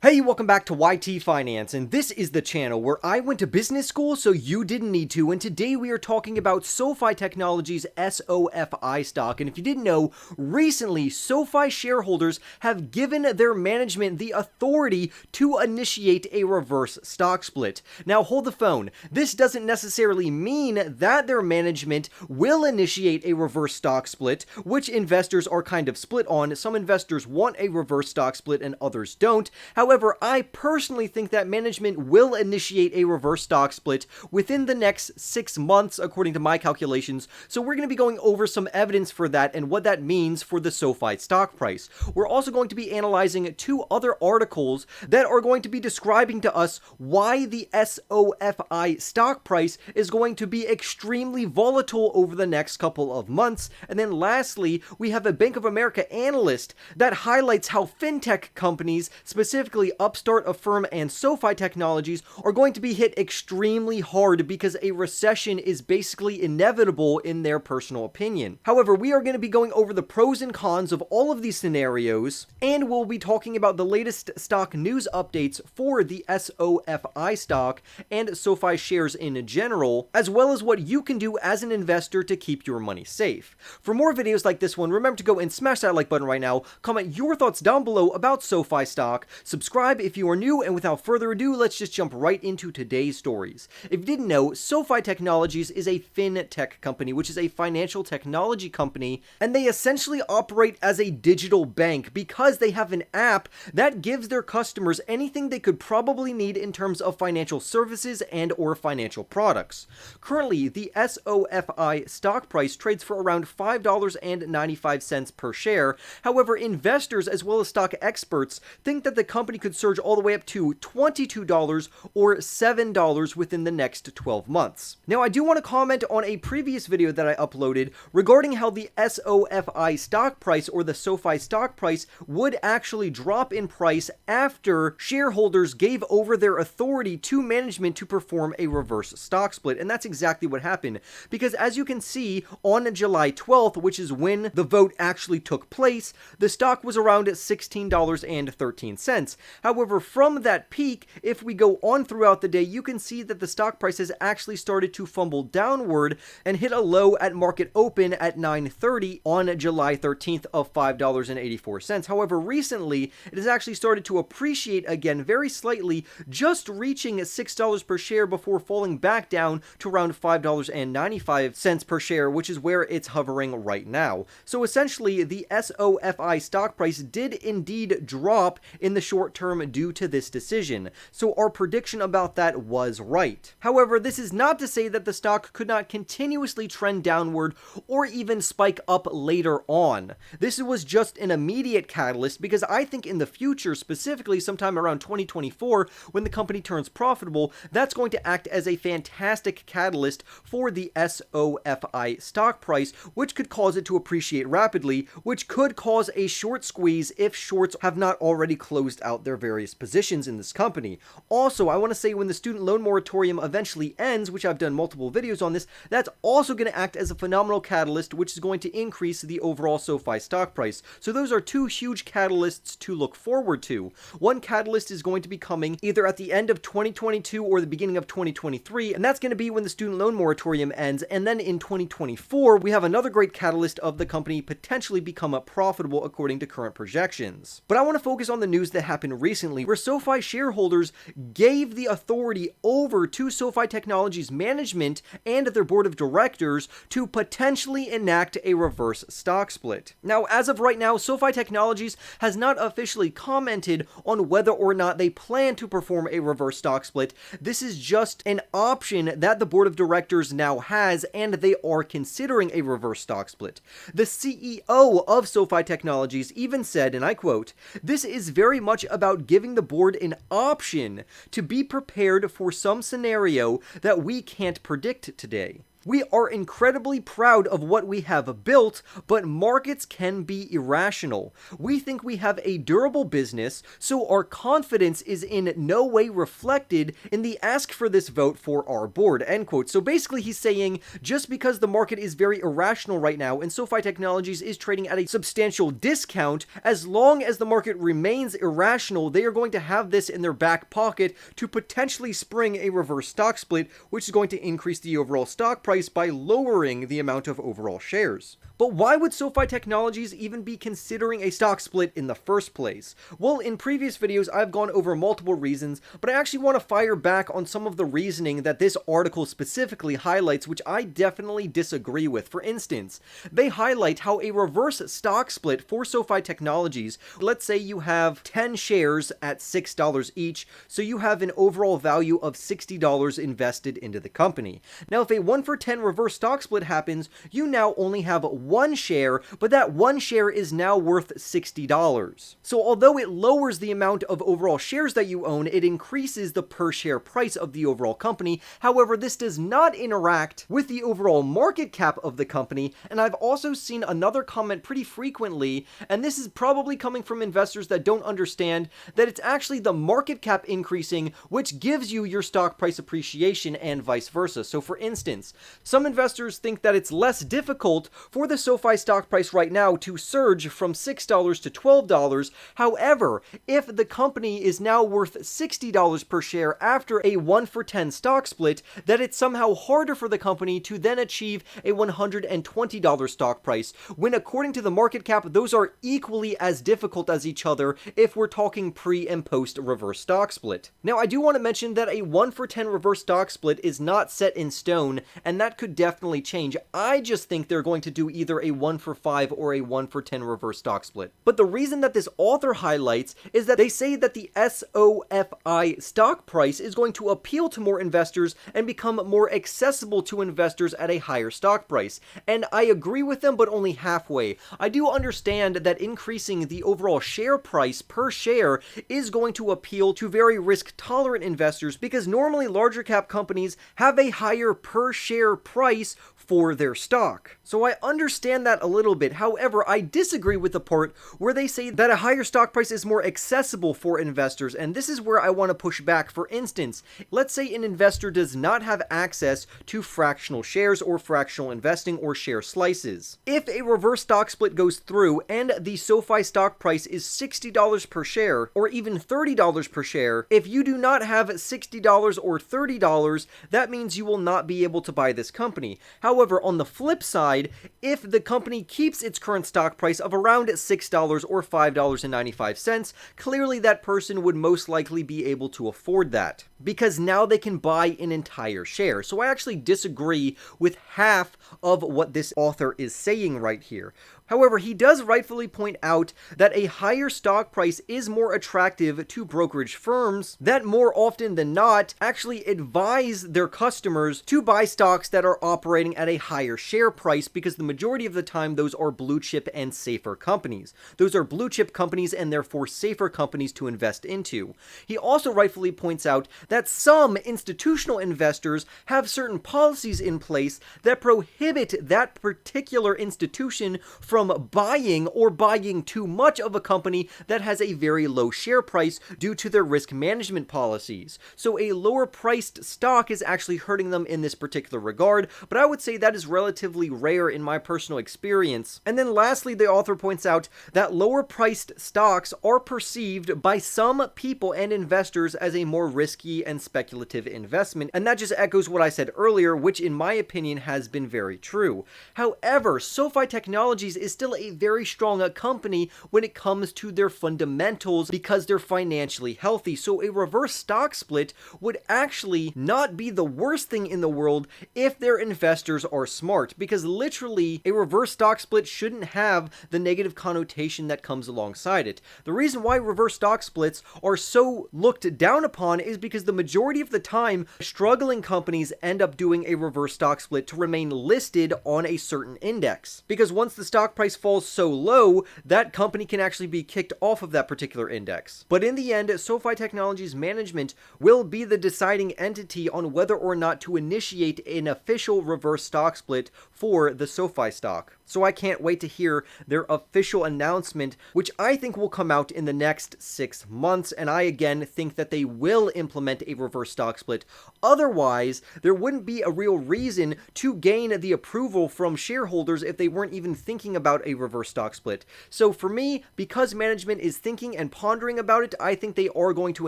Hey, welcome back to YT Finance, and this is the channel where I went to business school so you didn't need to, and today we are talking about Sofi Technologies SOFI stock. And if you didn't know, recently Sofi shareholders have given their management the authority to initiate a reverse stock split. Now hold the phone, this doesn't necessarily mean that their management will initiate a reverse stock split, which investors are kind of split on. Some investors want a reverse stock split and others don't. However, I personally think that management will initiate a reverse stock split within the next 6 months, according to my calculations. So we're going to be going over some evidence for that and what that means for the Sofi stock price. We're also going to be analyzing two other articles that are going to be describing to us why the SOFI stock price is going to be extremely volatile over the next couple of months. And then lastly, we have a Bank of America analyst that highlights how fintech companies, specifically Upstart, Affirm, and Sofi Technologies, are going to be hit extremely hard because a recession is basically inevitable in their personal opinion. However, we are going to be going over the pros and cons of all of these scenarios, and we'll be talking about the latest stock news updates for the SOFI stock and Sofi shares in general, as well as what you can do as an investor to keep your money safe. For more videos like this one, remember to go and smash that like button right now, comment your thoughts down below about Sofi stock, subscribe if you are new, and without further ado, let's just jump right into today's stories. If you didn't know, Sofi Technologies is a Fintech company, which is a financial technology company, and they essentially operate as a digital bank because they have an app that gives their customers anything they could probably need in terms of financial services and or financial products. Currently, the SOFI stock price trades for around $5.95 per share. However, investors as well as stock experts think that the company could surge all the way up to $22 or $7 within the next 12 months. Now, I do want to comment on a previous video that I uploaded regarding how the SOFI stock price or the Sofi stock price would actually drop in price after shareholders gave over their authority to management to perform a reverse stock split. And that's exactly what happened, because as you can see, on July 12th, which is when the vote actually took place, the stock was around $16.13. However, from that peak, if we go on throughout the day, you can see that the stock price has actually started to fumble downward and hit a low at market open at 9:30 on July 13th of $5.84. However, recently, it has actually started to appreciate again very slightly, just reaching $6 per share before falling back down to around $5.95 per share, which is where it's hovering right now. So essentially, the SOFI stock price did indeed drop in the short term due to this decision, so our prediction about that was right. However, this is not to say that the stock could not continuously trend downward or even spike up later on. This was just an immediate catalyst because I think in the future, specifically sometime around 2024, when the company turns profitable, that's going to act as a fantastic catalyst for the SOFI stock price, which could cause it to appreciate rapidly, which could cause a short squeeze if shorts have not already closed out their various positions in this company. Also, I want to say when the student loan moratorium eventually ends, which I've done multiple videos on this, that's also going to act as a phenomenal catalyst, which is going to increase the overall Sofi stock price. So those are two huge catalysts to look forward to. One catalyst is going to be coming either at the end of 2022 or the beginning of 2023, and that's going to be when the student loan moratorium ends. And then in 2024, we have another great catalyst of the company potentially become profitable according to current projections. But I want to focus on the news that happened recently, where Sofi shareholders gave the authority over to Sofi Technologies management and their board of directors to potentially enact a reverse stock split. Now, as of right now, Sofi Technologies has not officially commented on whether or not they plan to perform a reverse stock split. This is just an option that the board of directors now has, and they are considering a reverse stock split. The CEO of Sofi Technologies even said, and I quote, "This is very much about giving the board an option to be prepared for some scenario that we can't predict today. We are incredibly proud of what we have built, but markets can be irrational. We think we have a durable business, so our confidence is in no way reflected in the ask for this vote for our board, end quote. So basically he's saying just because the market is very irrational right now and Sofi Technologies is trading at a substantial discount, as long as the market remains irrational, they are going to have this in their back pocket to potentially spring a reverse stock split, which is going to increase the overall stock price by lowering the amount of overall shares. But why would Sofi Technologies even be considering a stock split in the first place? Well, in previous videos, I've gone over multiple reasons, but I actually want to fire back on some of the reasoning that this article specifically highlights, which I definitely disagree with. For instance, they highlight how a reverse stock split for Sofi Technologies, let's say you have 10 shares at $6 each, so you have an overall value of $60 invested into the company. Now, if a 1-for-10 reverse stock split happens, you now only have one share, but that one share is now worth $60. So although it lowers the amount of overall shares that you own, it increases the per share price of the overall company. However, this does not interact with the overall market cap of the company, and I've also seen another comment pretty frequently, and this is probably coming from investors that don't understand that it's actually the market cap increasing which gives you your stock price appreciation and vice versa. So for instance, some investors think that it's less difficult for the Sofi stock price right now to surge from $6 to $12. However, if the company is now worth $60 per share after a 1-for-10 stock split, that it's somehow harder for the company to then achieve a $120 stock price, when according to the market cap, those are equally as difficult as each other if we're talking pre and post reverse stock split. Now, I do want to mention that a 1-for-10 reverse stock split is not set in stone, and that could definitely change. I just think they're going to do either a 1-for-5 or a 1-for-10 reverse stock split. But the reason that this author highlights is that they say that the SOFI stock price is going to appeal to more investors and become more accessible to investors at a higher stock price. And I agree with them, but only halfway. I do understand that increasing the overall share price per share is going to appeal to very risk-tolerant investors, because normally larger cap companies have a higher per share price for their stock. So I understand that a little bit. However, I disagree with the part where they say that a higher stock price is more accessible for investors, and this is where I want to push back. For instance, let's say an investor does not have access to fractional shares or fractional investing or share slices. If a reverse stock split goes through and the Sofi stock price is $60 per share or even $30 per share, if you do not have $60 or $30, that means you will not be able to buy this company. However, on the flip side, if the company keeps its current stock price of around $6 or $5.95, clearly that person would most likely be able to afford that, because now they can buy an entire share. So I actually disagree with half of what this author is saying right here. However, he does rightfully point out that a higher stock price is more attractive to brokerage firms that more often than not actually advise their customers to buy stocks that are operating at a higher share price, because the majority of the time those are blue chip and safer companies. Those are blue chip companies and therefore safer companies to invest into. He also rightfully points out that some institutional investors have certain policies in place that prohibit that particular institution from buying or buying too much of a company that has a very low share price due to their risk management policies. So a lower priced stock is actually hurting them in this particular regard, but I would say that is relatively rare in my personal experience. And then lastly, the author points out that lower priced stocks are perceived by some people and investors as a more risky and speculative investment, and that just echoes what I said earlier, which in my opinion has been very true. However, Sofi Technologies is still a very strong company when it comes to their fundamentals, because they're financially healthy. So a reverse stock split would actually not be the worst thing in the world if their investors are smart, because literally a reverse stock split shouldn't have the negative connotation that comes alongside it. The reason why reverse stock splits are so looked down upon is because the majority of the time struggling companies end up doing a reverse stock split to remain listed on a certain index, because once the stock stock price falls so low, that company can actually be kicked off of that particular index. But in the end, Sofi Technologies management will be the deciding entity on whether or not to initiate an official reverse stock split for the Sofi stock. So I can't wait to hear their official announcement, which I think will come out in the next 6 months, and I again think that they will implement a reverse stock split. Otherwise, there wouldn't be a real reason to gain the approval from shareholders if they weren't even thinking about a reverse stock split. So for me, because management is thinking and pondering about it, I think they are going to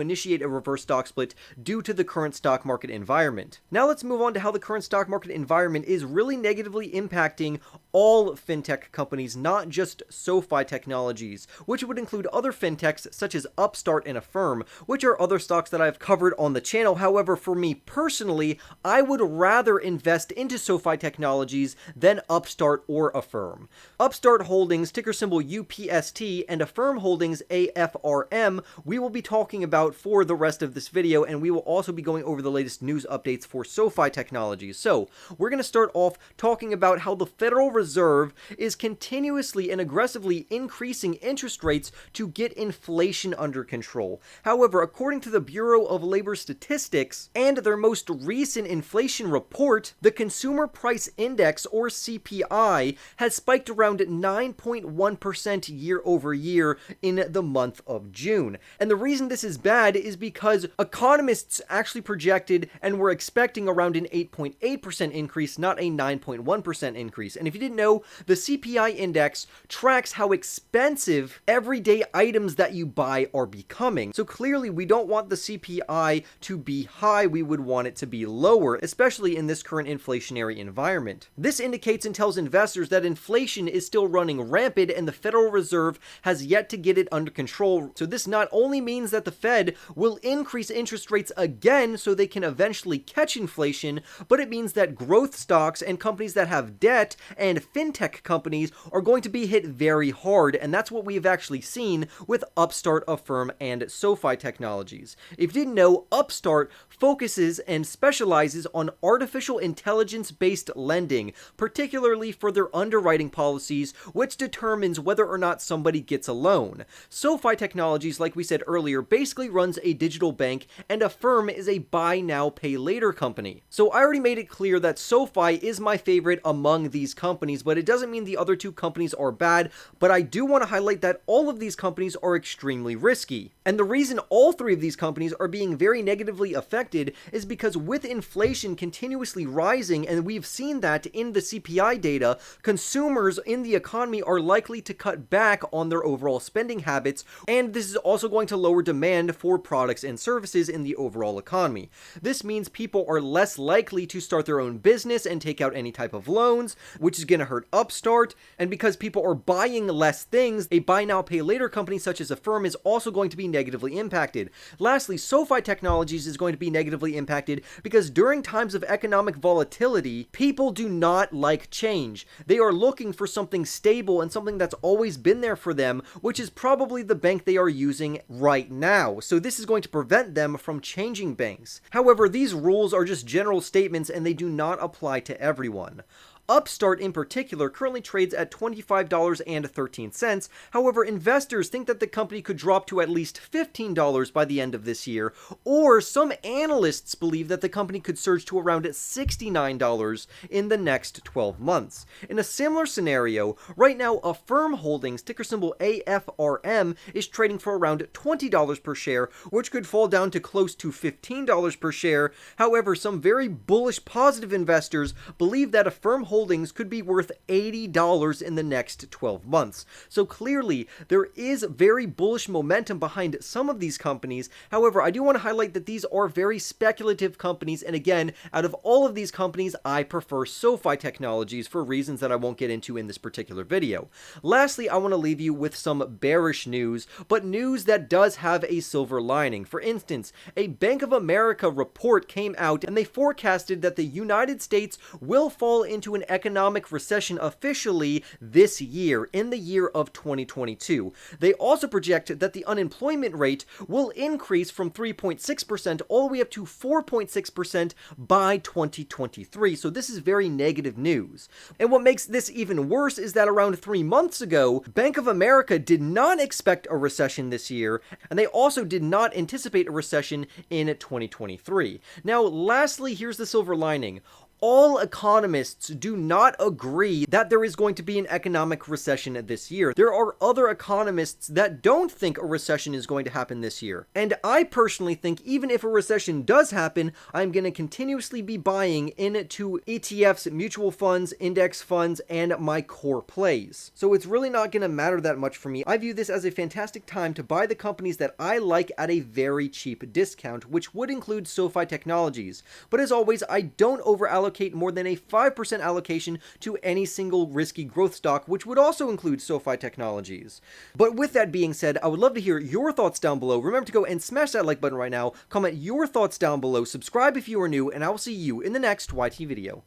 initiate a reverse stock split due to the current stock market environment. Now let's move on to how the current stock market environment is really negatively impacting all fintech companies, not just Sofi Technologies, which would include other fintechs such as Upstart and Affirm, which are other stocks that I've covered on the channel. However, for me personally, I would rather invest into Sofi Technologies than Upstart or Affirm. Upstart Holdings, ticker symbol UPST, and Affirm Holdings, AFRM, we will be talking about for the rest of this video, and we will also be going over the latest news updates for Sofi Technologies. So, we're going to start off talking about how the Federal Reserve is continuously and aggressively increasing interest rates to get inflation under control. However, according to the Bureau of Labor Statistics and their most recent inflation report, the Consumer Price Index, or CPI, has spiked around 9.1% year over year in the month of June. And the reason this is bad is because economists actually projected and were expecting around an 8.8% increase, not a 9.1% increase. And if you didn't know, the CPI index tracks how expensive everyday items that you buy are becoming. So clearly, we don't want the CPI to be high, we would want it to be lower, especially in this current inflationary environment. This indicates and tells investors that inflation is still running rampant and the Federal Reserve has yet to get it under control. So this not only means that the Fed will increase interest rates again so they can eventually catch inflation, but it means that growth stocks and companies that have debt and fintech companies are going to be hit very hard, and that's what we've actually seen with Upstart, Affirm, and Sofi Technologies. If you didn't know, Upstart focuses and specializes on artificial intelligence-based lending, particularly for their underwriting policies, which determines whether or not somebody gets a loan. Sofi Technologies, like we said earlier, basically runs a digital bank, and Affirm is a buy now, pay later company. So I already made it clear that Sofi is my favorite among these companies, but it doesn't mean the other two companies are bad, but I do want to highlight that all of these companies are extremely risky. And the reason all three of these companies are being very negatively affected is because with inflation continuously rising, and we've seen that in the CPI data, consumers in the economy are likely to cut back on their overall spending habits, and this is also going to lower demand for products and services in the overall economy. This means people are less likely to start their own business and take out any type of loans, which is going to hurt Upstart, and because people are buying less things, a buy now pay later company such as Affirm is also going to be negatively impacted. Lastly, Sofi Technologies is going to be negatively impacted because during times of economic volatility, people do not like change. They are looking for something stable and something that's always been there for them, which is probably the bank they are using right now. So this is going to prevent them from changing banks. However, these rules are just general statements and they do not apply to everyone. Upstart in particular currently trades at $25.13. However, investors think that the company could drop to at least $15 by the end of this year, or some analysts believe that the company could surge to around $69 in the next 12 months. In a similar scenario, right now Affirm Holdings, ticker symbol AFRM, is trading for around $20 per share, which could fall down to close to $15 per share. However, some very bullish positive investors believe that Affirm Holdings could be worth $80 in the next 12 months. So clearly, there is very bullish momentum behind some of these companies. However, I do want to highlight that these are very speculative companies, and again, out of all of these companies, I prefer Sofi Technologies for reasons that I won't get into in this particular video. Lastly, I want to leave you with some bearish news, but news that does have a silver lining. For instance, a Bank of America report came out, and they forecasted that the United States will fall into an economic recession officially this year, in the year of 2022. They also project that the unemployment rate will increase from 3.6% all the way up to 4.6% by 2023. So this is very negative news. And what makes this even worse is that around 3 months ago, Bank of America did not expect a recession this year, and they also did not anticipate a recession in 2023. Now, lastly, here's the silver lining. All economists do not agree that there is going to be an economic recession this year. There are other economists that don't think a recession is going to happen this year. And I personally think even if a recession does happen, I'm going to continuously be buying into ETFs, mutual funds, index funds, and my core plays. So it's really not going to matter that much for me. I view this as a fantastic time to buy the companies that I like at a very cheap discount, which would include Sofi Technologies. But as always, I don't overallocate more than a 5% allocation to any single risky growth stock, which would also include Sofi Technologies. But with that being said, I would love to hear your thoughts down below. Remember to go and smash that like button right now, comment your thoughts down below, subscribe if you are new, and I will see you in the next YT video.